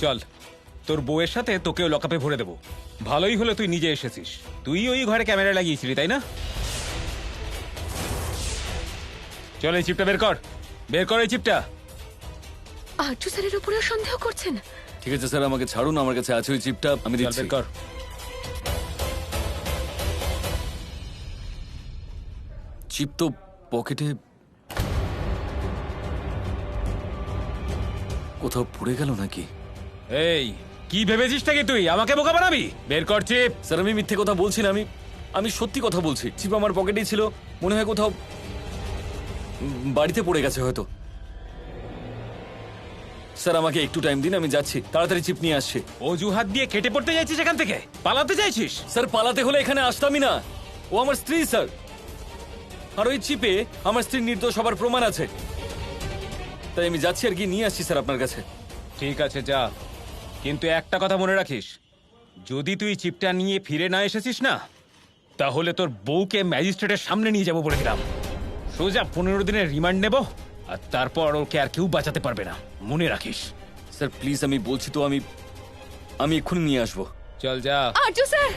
চল, তোর বউয়ের সাথে তোকেও লকআপে ভরে দেবো। ভালোই হলো তুই নিজে এসেছিস। তুই ওই ঘরে ক্যামেরা লাগিয়েছিলি, তাই না? চল, এই চিপটা বের কর। বের কর এই চিপটা। আর্য স্যারের উপরেও সন্দেহ করছেন? ঠিক আছে স্যার, আমাকে ছাড়ুন, আমার কাছে আছে ওই চিপটা, আমি চল, দিচ্ছি। বের কর। চিপ তো পকেটে কোথাও পড়ে গেল নাকি? এই, কি ভেবেছিস নাকি তুই আমাকে বোকা বানাবি? বের কর চিপ। স্যার আমি মিথ্যে কথা বলছি না, আমি সত্যি কথা বলছি। চিপ আমার পকেটেই ছিল, মনে হয় কোথাও বাড়িতে পড়ে গেছে হয়তো। স্যার আমাকে একটু টাইম দিন, আমি যাচ্ছি, তাড়াতাড়ি চিপ নিয়ে আসছি। অজুহাত দিয়ে কেটে পড়তে চাইছিস এখান থেকে? পালাতে চাইছিস? স্যার পালাতে হলে এখানে আসতামই না, ও আমার স্ত্রী স্যার। আর ওই চিপে আমার স্ত্রীর নির্দোষ হবার প্রমাণ আছে, তাই আমি যাচ্ছি আর কি নিয়ে আসছি স্যার আপনার কাছে। ঠিক আছে, যা। কিন্তু একটা কথা মনে রাখিস, যদি তুই চিপটা নিয়ে ফিরে না এসেছিস না, তাহলে তোর বউকে ম্যাজিস্ট্রেটের সামনে নিয়ে যাবো বলে দিলাম। সোজা 15 দিনের রিমান্ড নেব, আর তারপর ওকে আর কেউ বাঁচাতে পারবে না, মনে রাখিস। স্যার প্লিজ, আমি বলছি তো, আমি এক্ষুনি নিয়ে আসবো। চল, যা। আর্য স্যার!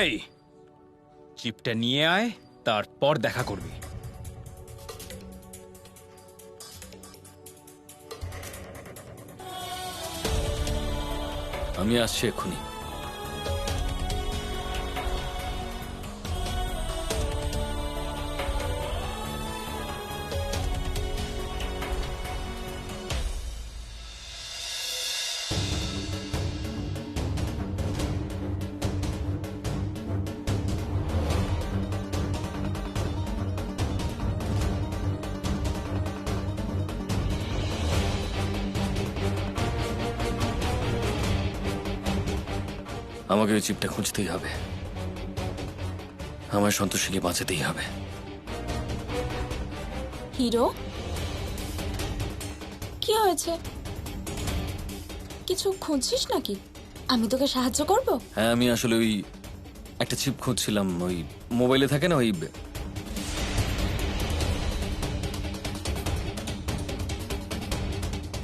এই, চিপটা নিয়ে আয়, তারপর দেখা করবি। আমি আসছি এক্ষুনি। আমাকে ওই চিপটা খুঁজতেই হবে, আমার সন্তোষীকে বাঁচাতেই হবে। হিরো, কি হয়েছে? কিছু খুঁজছিস নাকি? আমি তোকে সাহায্য করব? হ্যাঁ, আমি আসলে ওই একটা চিপ খুঁজছিলাম, ওই মোবাইলে থাকে না, ওই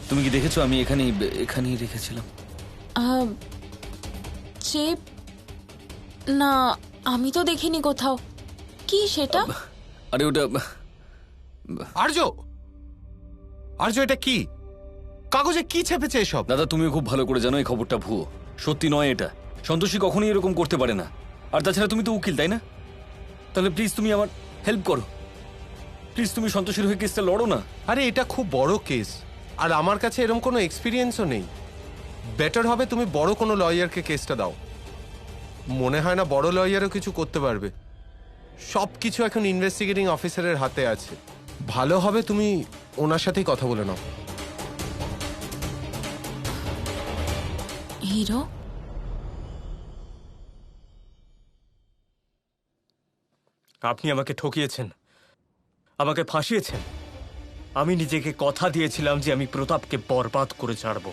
তুমি কি দেখেছো? আমি এখানেই রেখেছিলাম। চিপ? না, আমি তো দেখিনি কোথাও। কি সেটা? আরে ওটা আর্য, আর্য এটা কি? কাগজে কি ছেপেছে এসব? দাদা, তুমিও খুব ভালো করে জানো এই খবরটা ভুয়ো, সত্যি নয় এটা। সন্তোষী কখনোই এরকম করতে পারে না। আর তাছাড়া তুমি তো উকিল, তাই না? তাহলে প্লিজ তুমি আমার হেল্প করো, প্লিজ তুমি সন্তোষীর হয়ে কেসটা লড়ো না। আরে এটা খুব বড় কেস, আর আমার কাছে এরকম কোনো এক্সপিরিয়েন্সও নেই। বেটার হবে তুমি বড় কোনো লয়ারকে কেসটা দাও। মনে হয় না বড় লয়ারও কিছু করতে পারবে। সব কিছু এখন ইনভেস্টিগেটিং অফিসারের হাতে আছে। ভালো হবে তুমি ওনার সাথেই কথা বলে নাও। হিরো, আপনি আমাকে ঠকিয়েছেন, আমাকে ফাঁসিয়েছেন। আমি নিজেকে কথা দিয়েছিলাম যে আমি প্রতাপকে বরবাদ করে ছাড়ব,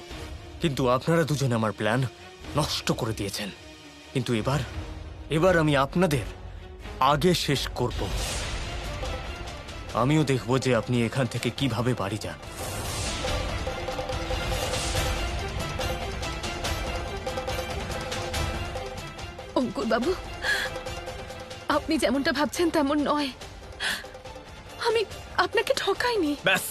কিন্তু আপনারা দুজন আমার প্ল্যান নষ্ট করে দিয়েছেন। কিন্তু এবার আমি আপনাদের আগে শেষ করব। আমিও দেখব যে আপনি এখান থেকে কিভাবে বাড়ি যান। অঙ্কুর বাবু, আপনি যেমনটা ভাবছেন তেমন নয়। আমি আপনাকে ঠকাইনি। ব্যাস,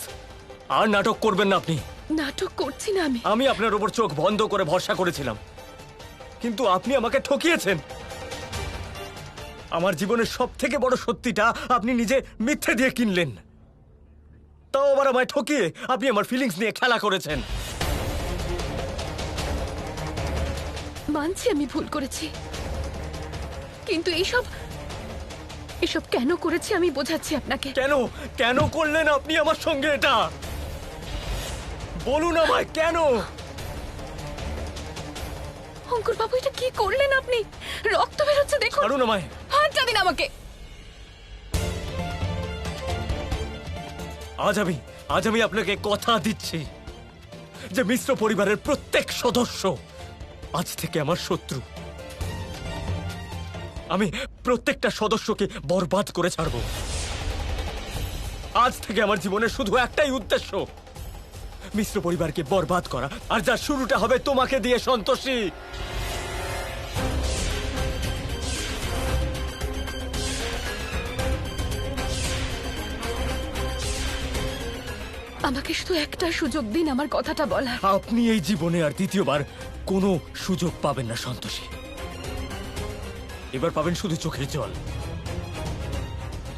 আর নাটক করবেন না আপনি। নাটক করছি না আমি। আমি আপনার উপর চোখ বন্ধ করে ভরসা করেছিলাম, কিন্তু আপনি আমাকে ঠকিয়েছেন। আমার জীবনের সব থেকে বড় সত্যিটা আপনি নিজে মিথ্যে দিয়ে কিনলেন, তাও আবার আমায় ঠকিয়ে আপনি আমার ফিলিংস নিয়ে খেলা করেছেন। মানছি আমি ভুল করেছি, কিন্তু এসব কেন করেছি আমি বোঝাচ্ছি আপনাকে। কেন করলেন আপনি আমার সঙ্গে এটা? বলুন আমায় কেন? অঙ্কুর বাবু, এটা কি করলেন আপনি? রক্ত বের হচ্ছে, দেখুন। ছাড়ুন আমায়। হাতটা দিন আমাকে। আজ আমি আপনাকে কথা দিচ্ছি যে মিশ্র পরিবারের প্রত্যেক সদস্য আজ থেকে আমার শত্রু। আমি প্রত্যেকটা সদস্যকে বরবাদ করে ছাড়ব। আজ থেকে আমার জীবনের শুধু একটাই উদ্দেশ্য, মিশ্র পরিবারকে বরবাদ করা। আর যার শুরুটা হবে তোমাকে দিয়ে, সন্তোষী। আমাকে শুধু একটা সুযোগ দিন আমার কথাটা বলার। আপনি এই জীবনে আর দ্বিতীয়বার কোনো সুযোগ পাবেন না, সন্তোষী। এবার পাবেন শুধু চোখের জল,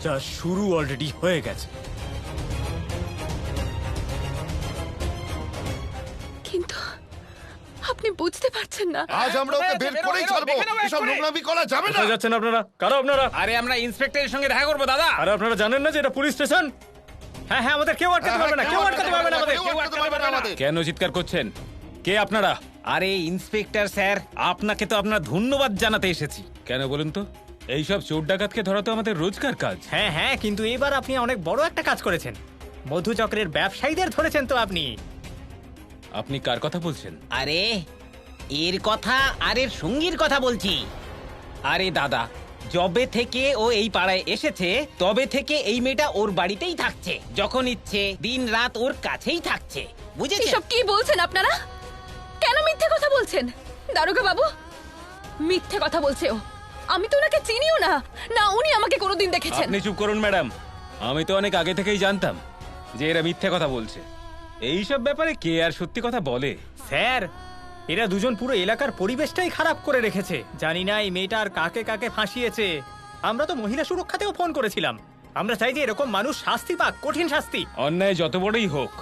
যা শুরু অলরেডি হয়ে গেছে। কিন্তু আপনি বুঝতে পারছেন না। আজ আমরা ওকে বের করেই ছাড়বো। এসব নোংরামি করা যাবে না। কোথায় যাচ্ছেন আপনারা? কারা আপনারা? আরে আমরা ইন্সপেক্টরের সঙ্গে দেখা করবো দাদা। আর আপনারা জানেন না যে এটা পুলিশ স্টেশন? হ্যাঁ হ্যাঁ, আমাদের কেউ আটকাতে পারবে না, কেউ আটকাতে পারবে না আমাদের। কেউ আটকাতে পারবে না আমাদের। কেন চিৎকার করছেন? কে আপনারা? আরে ইন্সপেক্টর স্যার, আপনাকে তো আপনার ধন্যবাদ জানাতে এসেছি। কেন বলুন তো? এইসব চোর ডাকাতকে ধরা তো আমাদের রোজকার কাজ। হ্যাঁ হ্যাঁ, কিন্তু এবার আপনি অনেক বড় একটা কাজ করেছেন। মধুচক্রের ব্যবসায়ীদের ধরেছেন তো আপনি। আপনি কার কথা বলছেন? আরে এর কথা আর এর সঙ্গীর কথা বলছি। আরে দাদা, যবে থেকে ও এই পাড়ায় এসেছে তবে থেকে এই মেয়েটা ওর বাড়িতেই থাকছে। যখন ইচ্ছে দিন রাত ওর কাছেই থাকছে, বুঝেছেন? এসব কি বলছেন আপনারা? কেন মিথ্যে কথা বলছেন? দারোগা বাবু, মিথ্যে কথা বলছে ও। আমি তো ওনাকে চিনিও না, না উনি আমাকে কোনোদিন দেখেছেন। আপনি চুপ করুন ম্যাডাম। আমি তো অনেক আগে থেকেই জানতাম যে এরা মিথ্যে কথা বলছে। এইসব ব্যাপারে কে আর সত্যি কথা বলে? স্যার, এরা দুজন পুরো এলাকার পরিবেশটাই খারাপ করে রেখেছে। জানি না এই মেয়েটা আর কাকে কাকে ফাঁসিয়েছে। আমরা তো মহিলা সুরক্ষাতেও ফোন করেছিলাম। আমরা চাই যে এরকম মানুষ শাস্তি পাক, কঠিন শাস্তি। অন্যায় যত বড়ই হোক,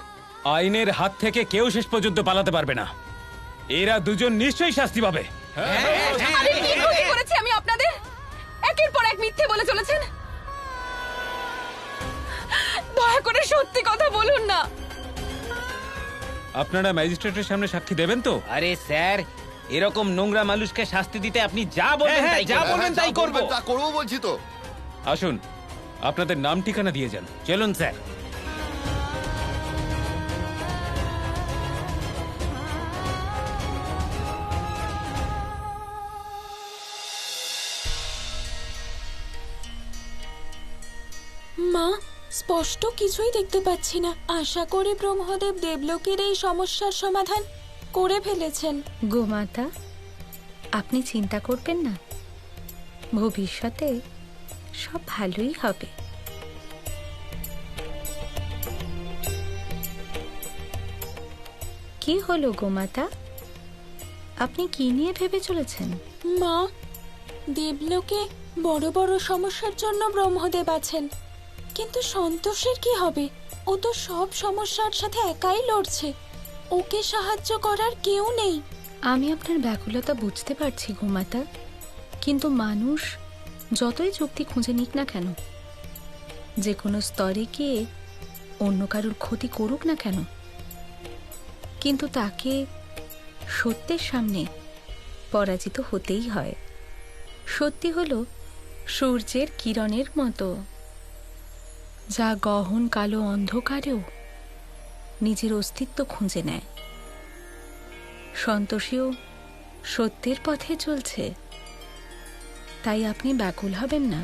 আইনের হাত থেকে কেউ শেষ পর্যন্ত পালাতে পারবে না। এরা দুজন নিশ্চয়ই শাস্তি পাবে। আরে কি ক্ষতি করেছি আমি আপনাদের? একের পর এক মিথ্যে বলে চলেছেন। দয়া করে সত্যি কথা বলুন না। আপনারা ম্যাজিস্ট্রেটের সামনে সাক্ষী দেবেন তো? আরে স্যার, এরকম নোংরা মানুষকে শাস্তি দিতে আপনি যা বলবেন হ্যাঁ, তাই যা করব। বলবেন তাই করব। তা করবো বলছি তো। আসুন, আপনাদের নাম ঠিকানা দিয়ে যান। চলুন স্যার। মা, স্পষ্ট কিছুই দেখতে পাচ্ছি না। আশা করি ব্রহ্মদেব দেবলোকের এই সমস্যার সমাধান করে ফেলেছেন। গোমাতা, আপনি চিন্তা করবেন না, ভবিষ্যতে সব ভালোই হবে। কি হলো গোমাতা? আপনি কি নিয়ে ভেবে চলেছেন? মা, দেবলোকে বড় বড় সমস্যার জন্য ব্রহ্মদেব আছেন, কিন্তু সন্তোষের কি হবে? ও তো সব সমস্যার সাথে একাই লড়ছে। ওকে সাহায্য করার কেউ নেই। আমি আপনার ব্যাকুলতা বুঝতে পারছি গোমাতা, কিন্তু মানুষ যতই যুক্তি খুঁজে নিক না কেন, যে কোনো স্তরে গিয়ে অন্য কারোর ক্ষতি করুক না কেন, কিন্তু তাকে সত্যের সামনে পরাজিত হতেই হয়। সত্যি হলো সূর্যের কিরণের মতো, যা গহন কালো অন্ধকারেও নিজের অস্তিত্ব খুঁজে নেয়। সন্তোষীও সত্যের পথে চলছে, তাই আপনি ব্যাকুল হবেন না।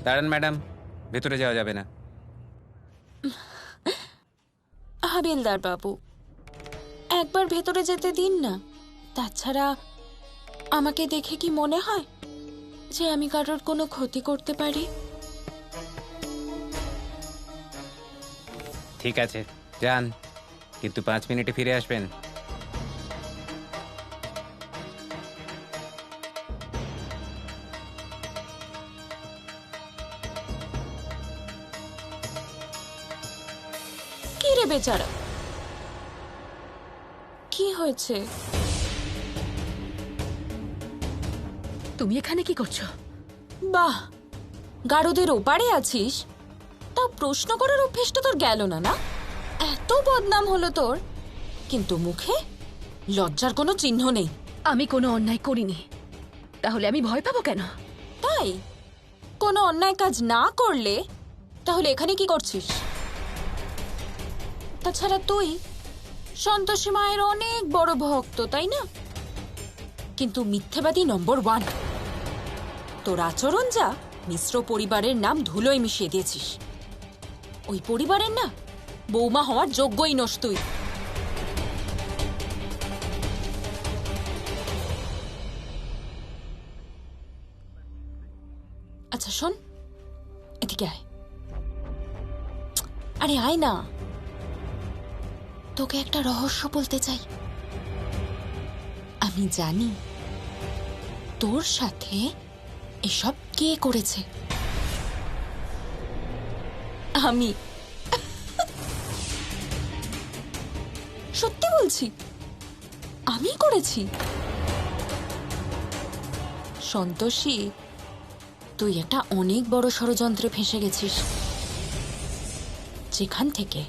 দাঁড়ান ম্যাডাম, ভেতরে যাওয়া যাবে না। হাবিলদার বাবু, একবার ভেতরে যেতে দিন না। তাছাড়া আমাকে দেখে কি মনে হয় যে আমি কারোর কোনো ক্ষতি করতে পারি? ঠিক আছে, যান, কিন্তু 5 মিনিটে ফিরে আসবেন। কি রে বেচারা, হয়েছে? তুমি এখানে কি করছো? বাহ, গারদের ওপারে আছিস, তা প্রশ্ন করার অভ্যেসটা তোর গেল না, না? এত বদনাম হলো তোর, কিন্তু মুখে লজ্জার কোনো চিহ্ন নেই। আমি কোনো অন্যায় করিনি, তাহলে আমি ভয় পাবো কেন? তাই কোনো অন্যায় কাজ না করলে তাহলে এখানে কি করছিস? তাছাড়া তুই সন্তোষী মায়ের অনেক বড় ভক্ত, তাই না? কিন্তু মিথ্যেবাদী নম্বর 1। তোর আচরণ যা, মিশ্র পরিবারের নাম ধুলোয় মিশিয়ে দিয়েছিস। ওই পরিবারের না বৌমা হওয়ার যোগ্যই নস তুই। আচ্ছা শোন, এদিকে আয়। আরে আয় না, তোকে একটা রহস্য বলতে চাই। আমি জানি তোর সাথে এসব কে করেছে। আমি সত্যি বলছি, আমি করেছি। সন্তোষী, তুই একটা অনেক বড় ষড়যন্ত্রে ফেঁসে গেছিস, যেখান থেকে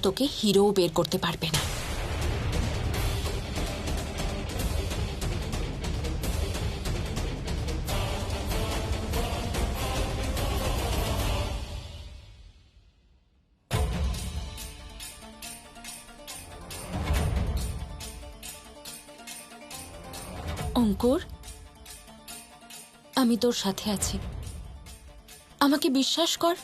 তোকে হিরো বের করতে পারবে না। অঙ্কুর, আমি তোর সাথে আছি, আমাকে বিশ্বাস কর।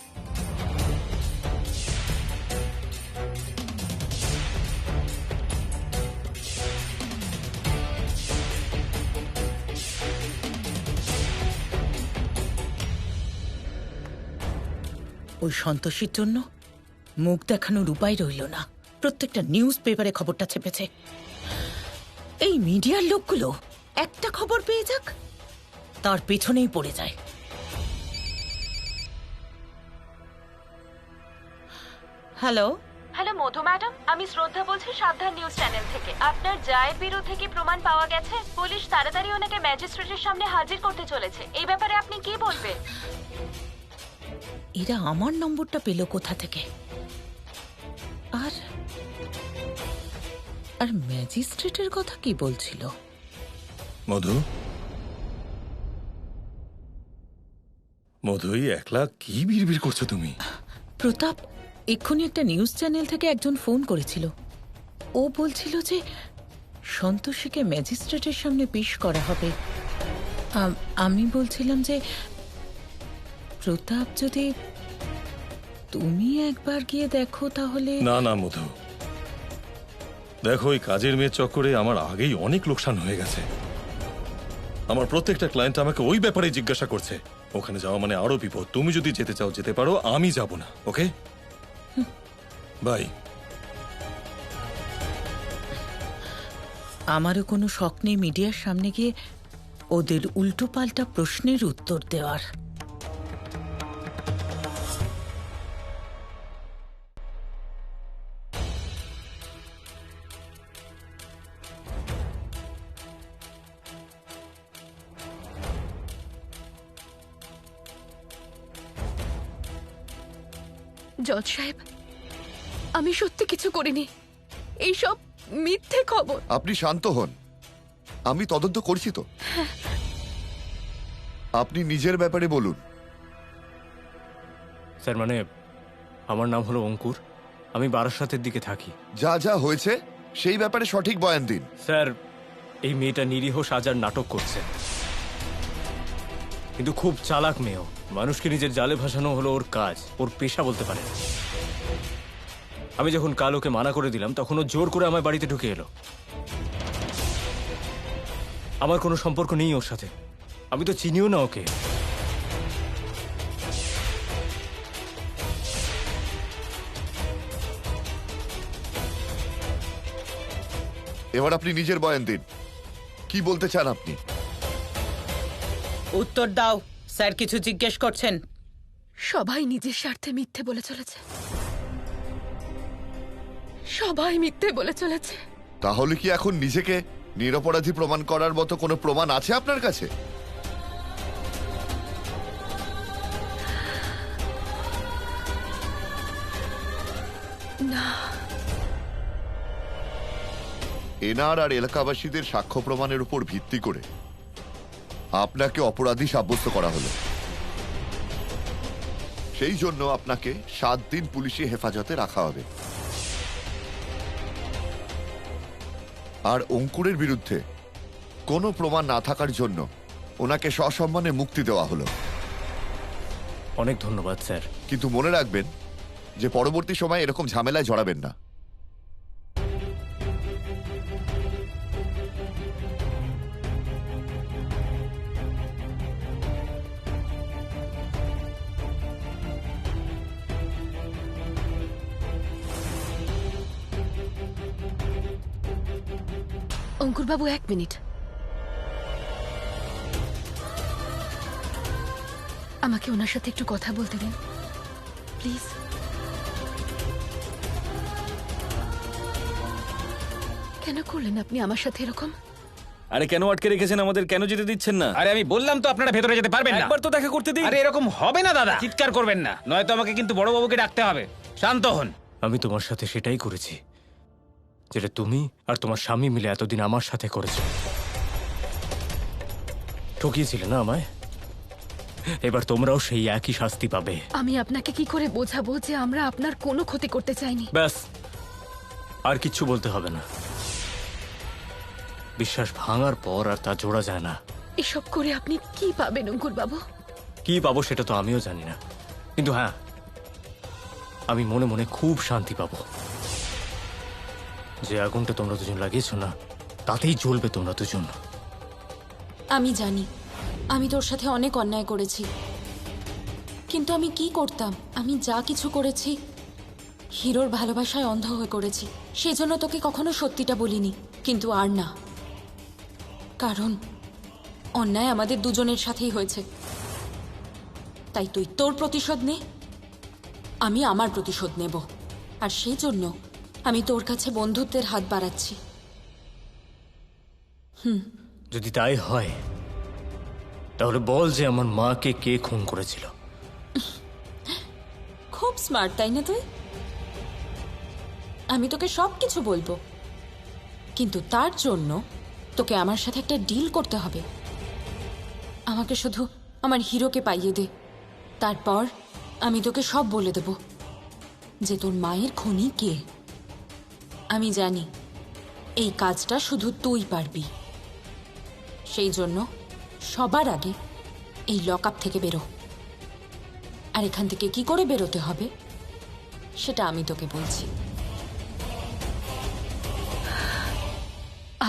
ওই সন্তোষীর জন্য মুখ দেখানোর উপায় রইল না। প্রত্যেকটা নিউজ পেপারে খবরটা ছেপেছে। এই মিডিয়ার লোকগুলো একটা খবর পেয়ে যাক, তার পেছনেই পড়ে যায়। হ্যালো হ্যালো মধু ম্যাডাম, আমি শ্রদ্ধা বলছি সাবধান নিউজ চ্যানেল থেকে। আপনার জায়ের বিরুদ্ধে কি প্রমাণ পাওয়া গেছে? পুলিশ তাড়াতাড়ি ওনাকে ম্যাজিস্ট্রেটের সামনে হাজির করতে চলেছে। এই ব্যাপারে আপনি কি বলবেন? এরা আমার নম্বরটা পেল কোথা থেকে? আর আর ম্যাজিস্ট্রেটের কথা কি বলছিল? মধু, মধু, এই একলা কি বিড়বিড় করছো তুমি? প্রতাপ, এক্ষুনি একটা নিউজ চ্যানেল থেকে একজন ফোন করেছিল। ও বলছিল যে সন্তোষীকে ম্যাজিস্ট্রেটের সামনে পেশ করা হবে। আমি বলছিলাম যে প্রতাপ, যদি তুমি একবার গিয়ে দেখো তাহলে। না না মধু, দেখো, এই কাজের মেয়ের চক্করে আমার আগেই অনেক লোকসান হয়ে গেছে। আমার প্রত্যেকটা ক্লায়েন্ট আমাকে ওই ব্যাপারে জিজ্ঞাসা করছে। ওখানে যাওয়া মানে আরো বিপদ। তুমি যদি যেতে চাও যেতে পারো, আমি যাব না। Okay bye. আমারও কোনো শখ নেই মিডিয়ার সামনে গিয়ে ওদের উল্টোপাল্টা প্রশ্নের উত্তর দেওয়ার। জজ সাহেব, আমি সত্যি কিছু করিনি, এইসব মিথ্যে খবর। আপনি শান্ত হন, আমি তদন্ত করছি তো। আপনি নিজের ব্যাপারে বলুন। স্যার, মানে আমার নাম হলো অঙ্কুর, আমি বারাসাতের দিকে থাকি। যা যা হয়েছে সেই ব্যাপারে সঠিক বয়ান দিন। স্যার, এই মেয়েটা নিরীহ সাজার নাটক করছে, কিন্তু খুব চালাক মেয়েও। মানুষকে নিজের জালে ভাসানো হলো ওর কাজ, ওর পেশা বলতে পারে। আমি যখন কাল ওকে মানা করে দিলাম, তখন ও জোর করে আমার বাড়িতে ঢুকে এলো। আমার কোনো সম্পর্ক নেই ওর সাথে, আমি তো চিনিও না ওকে। এবার আপনি নিজের বয়ান দিন, কি বলতে চান আপনি? উত্তর দাও, স্যার কিছু জিজ্ঞেস করছেন। সবাই নিজের স্বার্থে মিথ্যে বলে চলেছে, সবাই মিথ্যে বলে চলেছে। তাহলে কি এখন নিজেকে নিরপরাধী প্রমাণ করার মতো কোনো প্রমাণ আছে আপনার কাছে? না, এনআর আর এলাকাবাসীদের সাক্ষ্য প্রমাণের উপর ভিত্তি করে আপনাকে অপরাধী সাব্যস্ত করা হলো। সেই জন্য আপনাকে 7 দিন পুলিশি হেফাজতে রাখা হবে। আর অঙ্কুরের বিরুদ্ধে কোনো প্রমাণ না থাকার জন্য ওনাকে সসম্মানে মুক্তি দেওয়া হলো। অনেক ধন্যবাদ স্যার। কিন্তু মনে রাখবেন যে পরবর্তী সময় এরকম ঝামেলায় জড়াবেন না। অঙ্কুরবাবু 1 মিনিট। আমাকে ওনার সাথে একটু কথা বলতে দিন প্লিজ। কেন করলেন আপনি আমার সাথে এরকম? আরে কেন আটকে রেখেছেন আমাদের? কেন যেতে দিচ্ছেন না? আরে আমি বললাম তো আপনারা ভেতরে যেতে পারবেন না। একবার তো দেখা করতে দিন। আরে এরকম হবে না দাদা, চিৎকার করবেন না, নয়তো আমাকে কিন্তু বড়বাবুকে ডাকতে হবে। শান্ত হন। আমি তোমার সাথে সেটাই করেছি যেটা তুমি আর তোমার স্বামী মিলে এতদিন আমার সাথে করেছো। ঠকিয়েছিলে না আমায়? এবার তোমরাও সেই একই শাস্তি পাবে। আমি আপনাকে কি করে বোঝাবো যে আমরা আপনার কোনো ক্ষতি করতে চাইনি? ব্যাস, আর কিচ্ছু বলতে হবে না। বিশ্বাস ভাঙার পর আর তা জোড়া যায় না। এসব করে আপনি কি পাবেন অঙ্কুরবাবু? কি পাবো সেটা তো আমিও জানি না, কিন্তু হ্যাঁ, আমি মনে মনে খুব শান্তি পাবো। যে আগুনটা তোমরা দুজন লাগিয়েছো না, তাতেই জ্বলবে তোমরা দুজন। আমি জানি আমি তোর সাথে অনেক অন্যায় করেছি, কিন্তু আমি কি করতাম? আমি যা কিছু করেছি হিরোর ভালোবাসায় অন্ধ হয়ে করেছি। সেজন্য তোকে কখনো সত্যিটা বলিনি। কিন্তু আর না, কারণ অন্যায় আমাদের দুজনের সাথেই হয়েছে। তাই তুই তোর প্রতিশোধ নে, আমি আমার প্রতিশোধ নেব। আর সেই জন্য আমি তোর কাছে বন্ধুত্বের হাত বাড়াচ্ছি। যদি তাই হয় তাহলে বল যে আমার মাকে কে খুন করেছিল। খুব স্মার্ট, তাই না তুই? আমি তোকে সব কিছু বলবো, কিন্তু তার জন্য তোকে আমার সাথে একটা ডিল করতে হবে। আমাকে শুধু আমার হিরোকে পাইয়ে দে, তারপর আমি তোকে সব বলে দেব যে তোর মায়ের খুনি কে। আমি জানি এই কাজটা শুধু তুই পারবি। সেই জন্য সবার আগে এই লকআপ থেকে বেরো। আর এখান থেকে কি করে বেরোতে হবে সেটা আমি তোকে বলছি।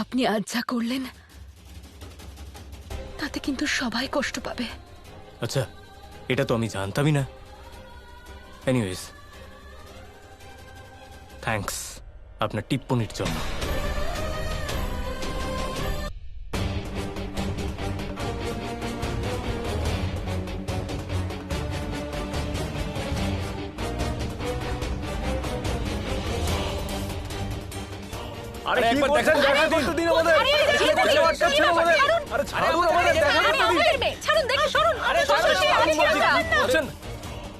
আপনি আজ যা করলেন তাতে কিন্তু সবাই কষ্ট পাবে। আচ্ছা, এটা তো আমি জানতামই না। এনিওয়েজ, থ্যাঙ্কস আপনার টিপ্পনির জন্য। আরে একবার দেখা করতে দিন আমাদের। আরে ছাড়ুন আমাদের, দেখা করতে দিন।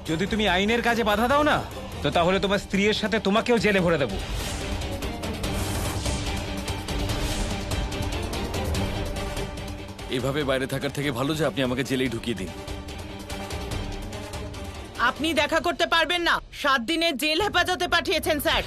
যদি তুমি আইনের কাজে বাধা দাও না, তো তাহলে তোমার স্ত্রীর সাথে তোমাকেও জেলে ভরে দেবো। এভাবে বাইরে থাকার থেকে ভালো যে আপনি আমাকে জেলেই ঢুকিয়ে দিন। আপনি দেখা করতে পারবেন না, 7 দিনের জেল হেফাজতে পাঠিয়েছেন স্যার।